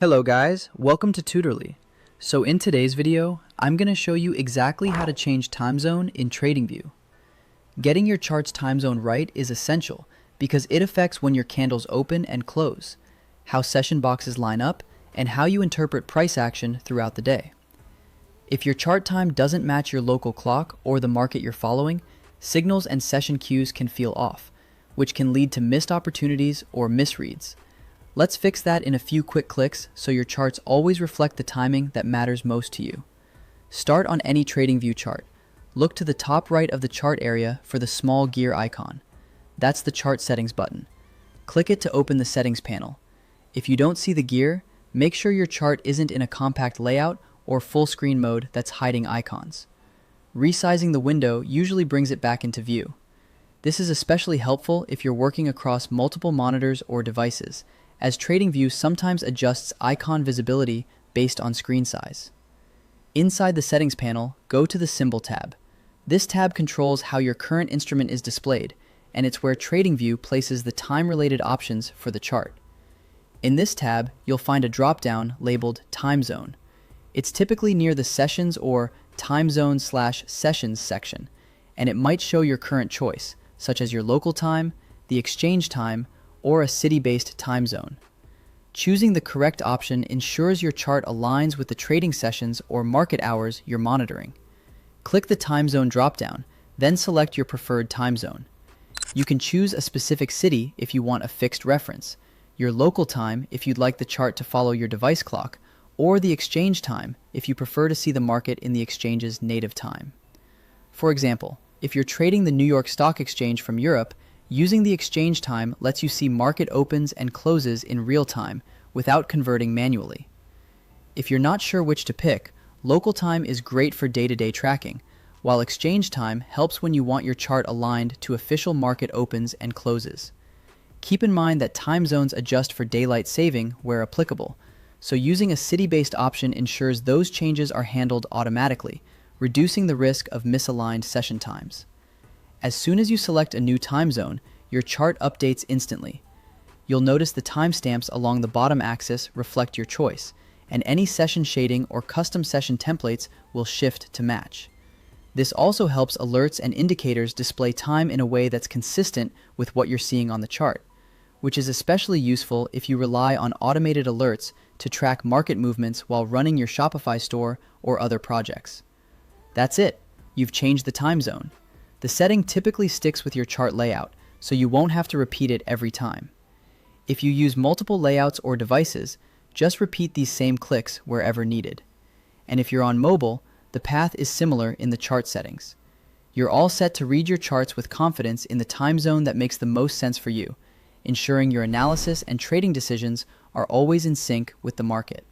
Hello guys, welcome to Tutorly. So in today's video, I'm going to show you exactly how to change time zone in TradingView. Getting your chart's time zone right is essential because it affects when your candles open and close, how session boxes line up, and how you interpret price action throughout the day. If your chart time doesn't match your local clock or the market you're following, signals and session cues can feel off, which can lead to missed opportunities or misreads. Let's fix that in a few quick clicks so your charts always reflect the timing that matters most to you. Start on any TradingView chart. Look to the top right of the chart area for the small gear icon. That's the Chart Settings button. Click it to open the Settings panel. If you don't see the gear, make sure your chart isn't in a compact layout or full screen mode that's hiding icons. Resizing the window usually brings it back into view. This is especially helpful if you're working across multiple monitors or devices, as TradingView sometimes adjusts icon visibility based on screen size. Inside the Settings panel, go to the Symbol tab. This tab controls how your current instrument is displayed, and it's where TradingView places the time-related options for the chart. In this tab, you'll find a drop-down labeled Time Zone. It's typically near the Sessions or Time Zone/Sessions section, and it might show your current choice, such as your local time, the exchange time, or a city-based time zone. Choosing the correct option ensures your chart aligns with the trading sessions or market hours you're monitoring. Click the time zone dropdown, then select your preferred time zone. You can choose a specific city if you want a fixed reference, your local time if you'd like the chart to follow your device clock, or the exchange time if you prefer to see the market in the exchange's native time. For example, if you're trading the New York Stock Exchange from Europe, using the exchange time lets you see market opens and closes in real time without converting manually. If you're not sure which to pick, local time is great for day-to-day tracking, while exchange time helps when you want your chart aligned to official market opens and closes. Keep in mind that time zones adjust for daylight saving where applicable, so using a city-based option ensures those changes are handled automatically, reducing the risk of misaligned session times. As soon as you select a new time zone, your chart updates instantly. You'll notice the timestamps along the bottom axis reflect your choice, and any session shading or custom session templates will shift to match. This also helps alerts and indicators display time in a way that's consistent with what you're seeing on the chart, which is especially useful if you rely on automated alerts to track market movements while running your Shopify store or other projects. That's it. You've changed the time zone. The setting typically sticks with your chart layout, so you won't have to repeat it every time. If you use multiple layouts or devices, just repeat these same clicks wherever needed. And if you're on mobile, the path is similar in the chart settings. You're all set to read your charts with confidence in the time zone that makes the most sense for you, ensuring your analysis and trading decisions are always in sync with the market.